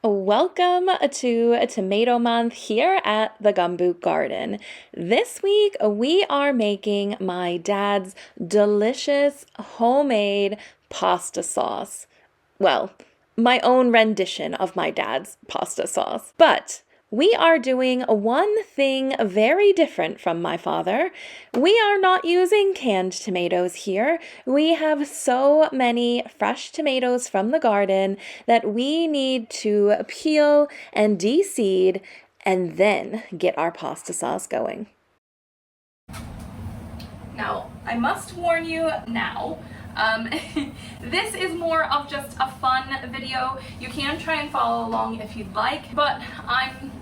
Welcome to Tomato Month here at the Gumboot Garden. This week we are making my dad's delicious homemade pasta sauce. Well, my own rendition of my dad's pasta sauce. But we are doing one thing very different from my father. We are not using canned tomatoes here. We have so many fresh tomatoes from the garden that we need to peel and de-seed and then get our pasta sauce going. Now, I must warn you now, this is more of just a fun video. You can try and follow along if you'd like, but I'm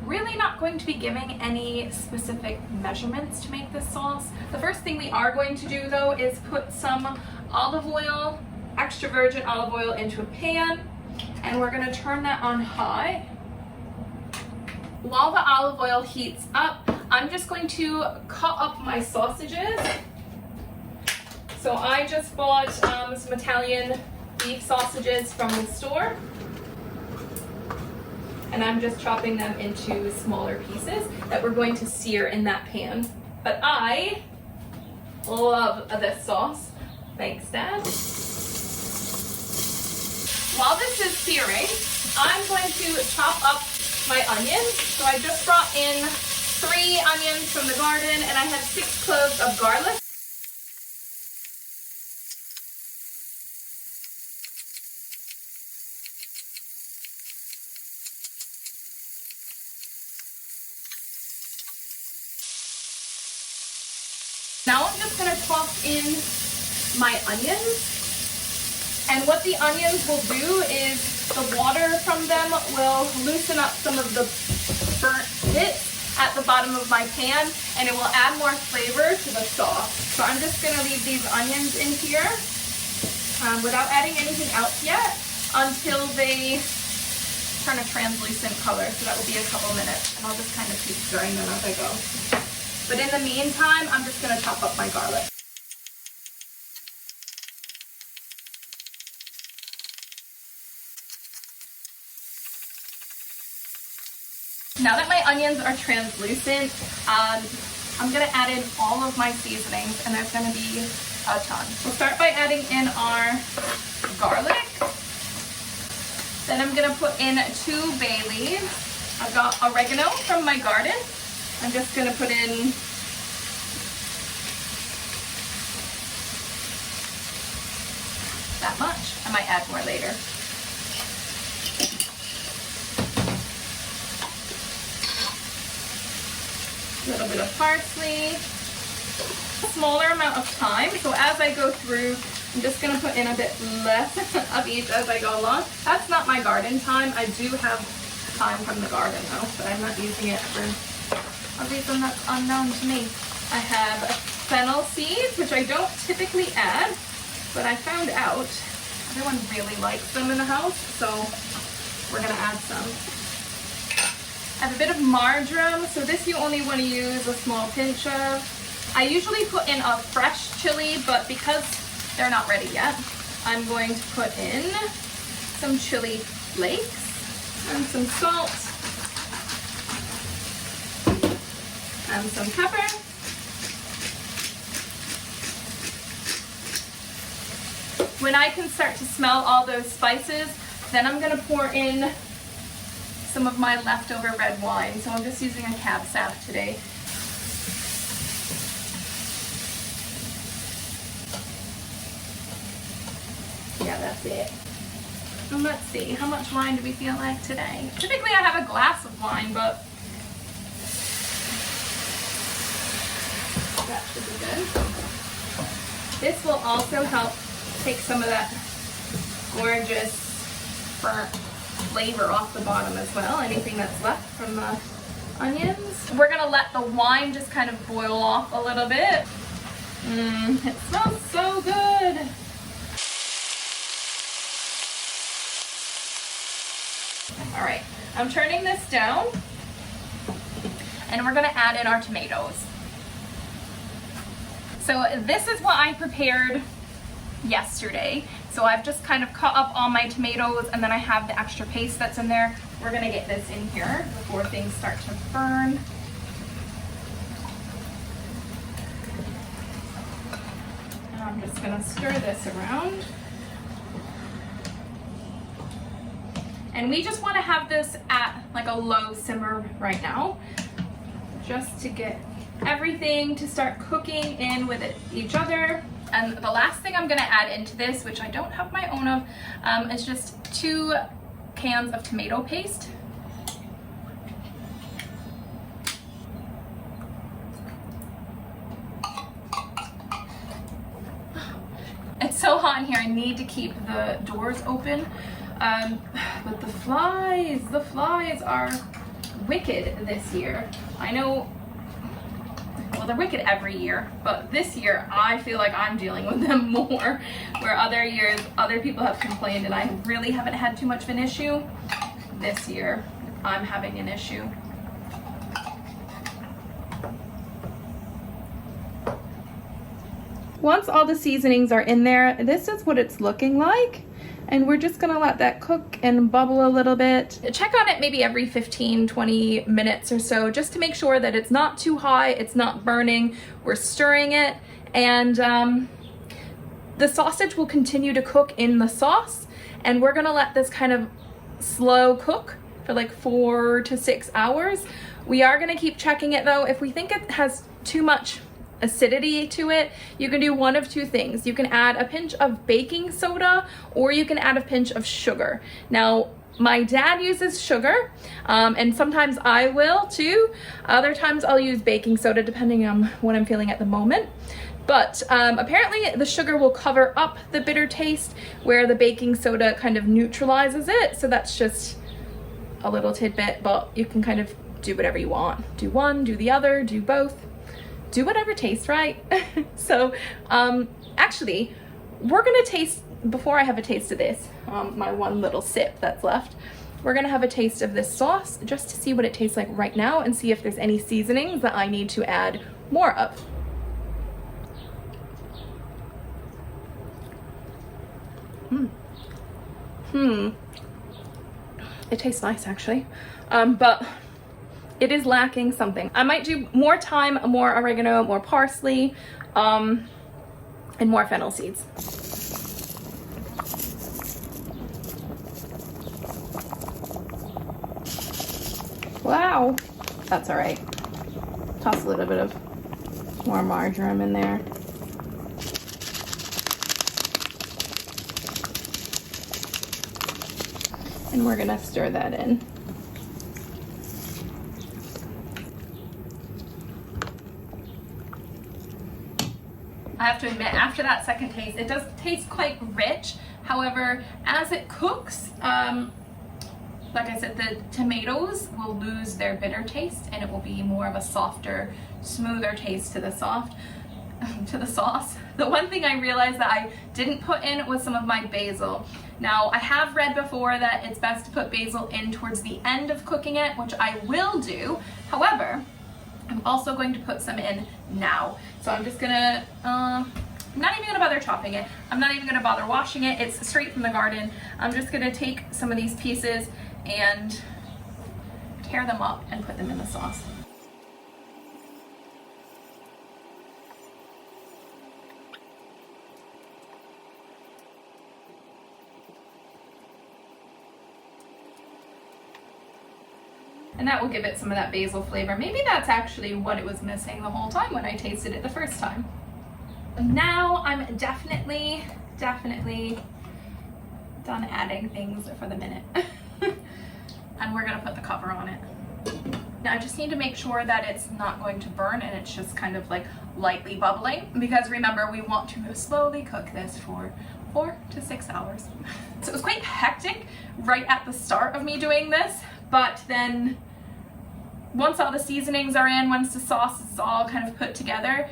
really not going to be giving any specific measurements to make this sauce. The first thing we are going to do though is put some olive oil, extra virgin olive oil, into a pan, and we're going to turn that on high. While the olive oil heats up, I'm just going to cut up my sausages. So I just bought some Italian beef sausages from the store, and I'm just chopping them into smaller pieces that we're going to sear in that pan. But I love this sauce. Thanks, Dad. While this is searing, I'm going to chop up my onions. So I just brought in 3 onions from the garden, and I have 6 cloves of garlic. Now I'm just going to toss in my onions, and what the onions will do is the water from them will loosen up some of the burnt bits at the bottom of my pan, and it will add more flavor to the sauce. So I'm just going to leave these onions in here without adding anything else yet until they turn a translucent color, so that will be a couple minutes, and I'll just kind of keep stirring them as I go. But in the meantime, I'm just going to chop up my garlic. Now that my onions are translucent, I'm going to add in all of my seasonings, and there's going to be a ton. We'll start by adding in our garlic. Then I'm going to put in 2 bay leaves. I've got oregano from my garden. I'm just going to put in that much. I might add more later. A little bit of parsley. A smaller amount of thyme. So as I go through, I'm just going to put in a bit less of each as I go along. That's not my garden thyme. I do have thyme from the garden though, but I'm not using it for a reason that's unknown to me. I have fennel seeds, which I don't typically add, but I found out everyone really likes them in the house, so we're gonna add some. I have a bit of marjoram, so this you only want to use a small pinch of. I usually put in a fresh chili, but because they're not ready yet, I'm going to put in some chili flakes and some salt and some pepper. When I can start to smell all those spices, then I'm going to pour in some of my leftover red wine. So I'm just using a cab sauv today. Yeah, that's it. And let's see, how much wine do we feel like today? Typically I have a glass of wine, but that should be good. This will also help take some of that gorgeous burnt flavor off the bottom as well, anything that's left from the onions. We're gonna let the wine just kind of boil off a little bit. It smells so good. All right, I'm turning this down, and we're gonna add in our tomatoes. So this is what I prepared yesterday. So I've just kind of cut up all my tomatoes, and then I have the extra paste that's in there. We're gonna get this in here before things start to burn. And I'm just gonna stir this around. And we just wanna have this at like a low simmer right now, just to get everything to start cooking in with each other. And the last thing I'm gonna add into this, which I don't have my own of, is just 2 cans of tomato paste. It's so hot in here, I need to keep the doors open. But the flies are wicked this year. I know, well, they're wicked every year, but this year I feel like I'm dealing with them more, where other years other people have complained and I really haven't had too much of an issue. This year I'm having an issue. Once all the seasonings are in there, this is what it's looking like. And we're just gonna let that cook and bubble a little bit. Check on it maybe every 15-20 minutes or so, just to make sure that it's not too high, it's not burning. We're stirring it, and the sausage will continue to cook in the sauce, and we're gonna let this kind of slow cook for like 4 to 6 hours. We are gonna keep checking it though. If we think it has too much acidity to it, you can do one of 2 things. You can add a pinch of baking soda, or you can add a pinch of sugar. Now, my dad uses sugar, and sometimes I will too. Other times I'll use baking soda depending on what I'm feeling at the moment. But apparently the sugar will cover up the bitter taste, where the baking soda kind of neutralizes it. So that's just a little tidbit, but you can kind of do whatever you want. Do one, do the other, do both. Do whatever tastes right. So actually, we're gonna taste, before I have a taste of this, my one little sip that's left, we're gonna have a taste of this sauce just to see what it tastes like right now and see if there's any seasonings that I need to add more of. It tastes nice actually, but it is lacking something. I might do more thyme, more oregano, more parsley, and more fennel seeds. Wow, that's all right. Toss a little bit of more marjoram in there. And we're gonna stir that in. I have to admit, after that second taste, it does taste quite rich. However, as it cooks, like I said, the tomatoes will lose their bitter taste, and it will be more of a softer, smoother taste to the sauce. The one thing I realized that I didn't put in was some of my basil. Now, I have read before that it's best to put basil in towards the end of cooking it, which I will do. However, I'm also going to put some in now. So I'm just gonna, I'm not even gonna bother chopping it. I'm not even gonna bother washing it. It's straight from the garden. I'm just gonna take some of these pieces and tear them up and put them in the sauce. And that will give it some of that basil flavor. Maybe that's actually what it was missing the whole time when I tasted it the first time. Now I'm definitely done adding things for the minute. And we're gonna put the cover on it. Now I just need to make sure that it's not going to burn and it's just kind of like lightly bubbling, because remember, we want to slowly cook this for 4 to 6 hours. So it was quite hectic right at the start of me doing this, but then once all the seasonings are in, once the sauce is all kind of put together,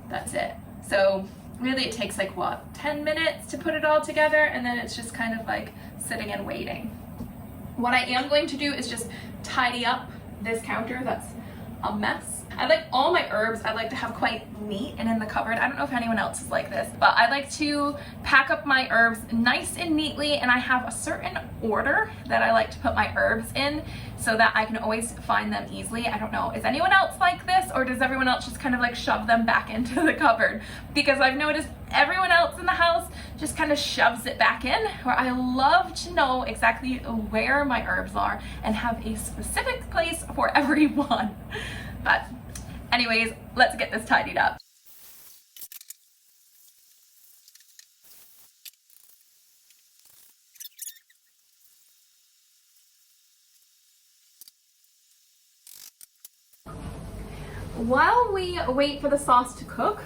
that's it. So really it takes like what, 10 minutes to put it all together, and then it's just kind of like sitting and waiting. What I am going to do is just tidy up this counter that's a mess. I like all my herbs, I like to have quite neat and in the cupboard. I don't know if anyone else is like this, but I like to pack up my herbs nice and neatly, and I have a certain order that I like to put my herbs in so that I can always find them easily. I don't know, is anyone else like this, or does everyone else just kind of like shove them back into the cupboard? Because I've noticed everyone else in the house just kind of shoves it back in, where I love to know exactly where my herbs are and have a specific place for every one. But anyways, let's get this tidied up. While we wait for the sauce to cook,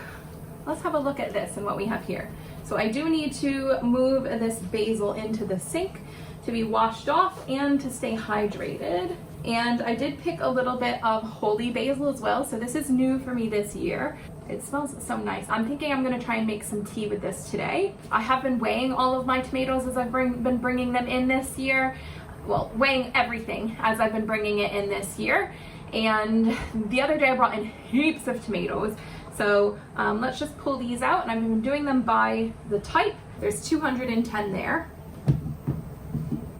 let's have a look at this and what we have here. So I do need to move this basil into the sink to be washed off and to stay hydrated. And I did pick a little bit of holy basil as well, so this is new for me this year. It smells so nice. I'm thinking I'm gonna try and make some tea with this today. I have been weighing all of my tomatoes as I've been bringing them in this year. Well, weighing everything as I've been bringing it in this year. And the other day I brought in heaps of tomatoes. So let's just pull these out, and I've been doing them by the type. There's 210 there.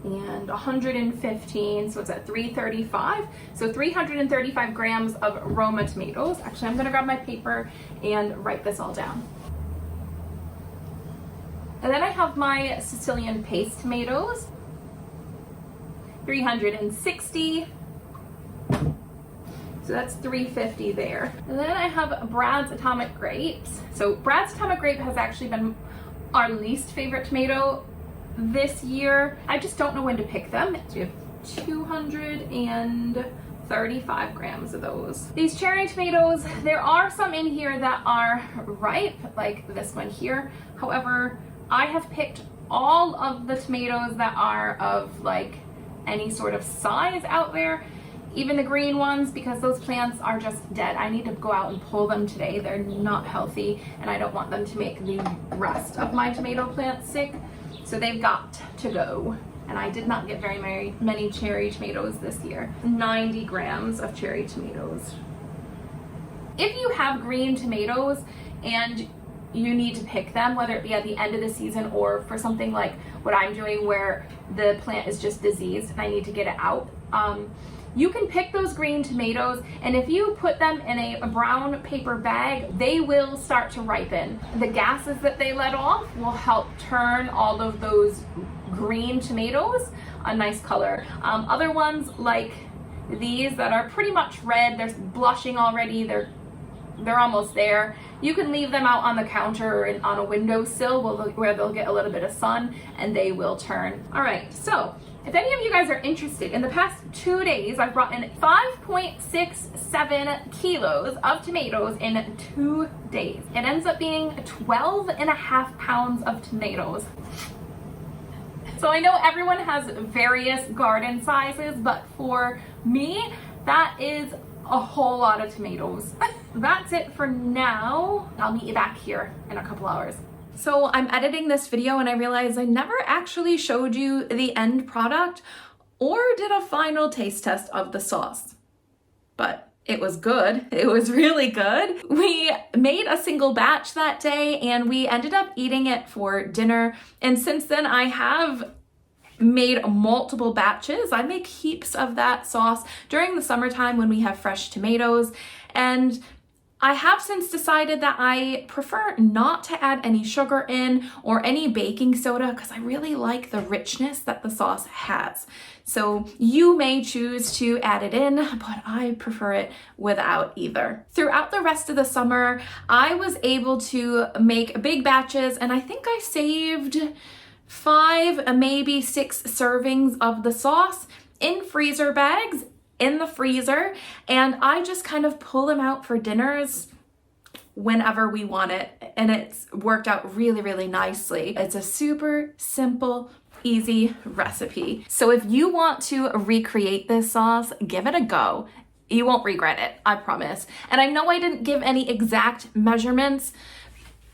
And 115, so it's at 335. So 335 grams of Roma tomatoes. Actually, I'm gonna grab my paper and write this all down. And then I have my Sicilian paste tomatoes, 360. So that's 350 there. And then I have Brad's Atomic Grapes. So Brad's Atomic Grape has actually been our least favorite tomato this year. I just don't know when to pick them. So we have 235 grams of those. These cherry tomatoes, there are some in here that are ripe, like this one here. However, I have picked all of the tomatoes that are of like any sort of size out there, even the green ones, because those plants are just dead. I need to go out and pull them today. They're not healthy, and I don't want them to make the rest of my tomato plants sick. So they've got to go. And I did not get very many cherry tomatoes this year. 90 grams of cherry tomatoes. If you have green tomatoes and you need to pick them, whether it be at the end of the season or for something like what I'm doing where the plant is just diseased and I need to get it out, you can pick those green tomatoes, and if you put them in a brown paper bag, they will start to ripen. The gases that they let off will help turn all of those green tomatoes a nice color. Other ones like these that are pretty much red, they're blushing already, they're almost there. You can leave them out on the counter or on a windowsill where they'll get a little bit of sun and they will turn. All right, so if any of you guys are interested, in the past 2 days, I've brought in 5.67 kilos of tomatoes in 2 days. It ends up being 12.5 pounds of tomatoes. So I know everyone has various garden sizes, but for me, that is a whole lot of tomatoes. That's it for now. I'll meet you back here in a couple hours. So I'm editing this video and I realized I never actually showed you the end product or did a final taste test of the sauce. But it was good. It was really good. We made a single batch that day and we ended up eating it for dinner. And since then I have made multiple batches. I make heaps of that sauce during the summertime when we have fresh tomatoes. And I have since decided that I prefer not to add any sugar in or any baking soda because I really like the richness that the sauce has. So you may choose to add it in, but I prefer it without either. Throughout the rest of the summer, I was able to make big batches, and I think I saved 5, maybe 6 servings of the sauce in freezer bags in the freezer, and I just kind of pull them out for dinners whenever we want it, and it's worked out really nicely. It's a super simple, easy recipe. So if you want to recreate this sauce, give it a go. You won't regret it, I promise. And I know I didn't give any exact measurements,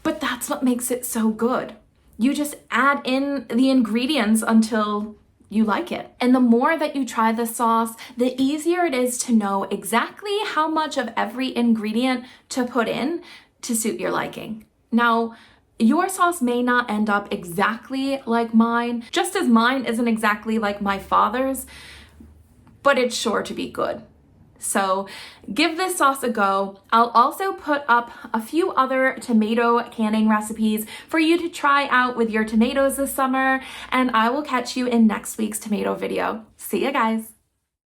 but that's what makes it so good. You just add in the ingredients until you like it. And the more that you try the sauce, the easier it is to know exactly how much of every ingredient to put in to suit your liking. Now, your sauce may not end up exactly like mine, just as mine isn't exactly like my father's, but it's sure to be good. So give this sauce a go. I'll also put up a few other tomato canning recipes for you to try out with your tomatoes this summer, and I will catch you in next week's tomato video. See ya, guys.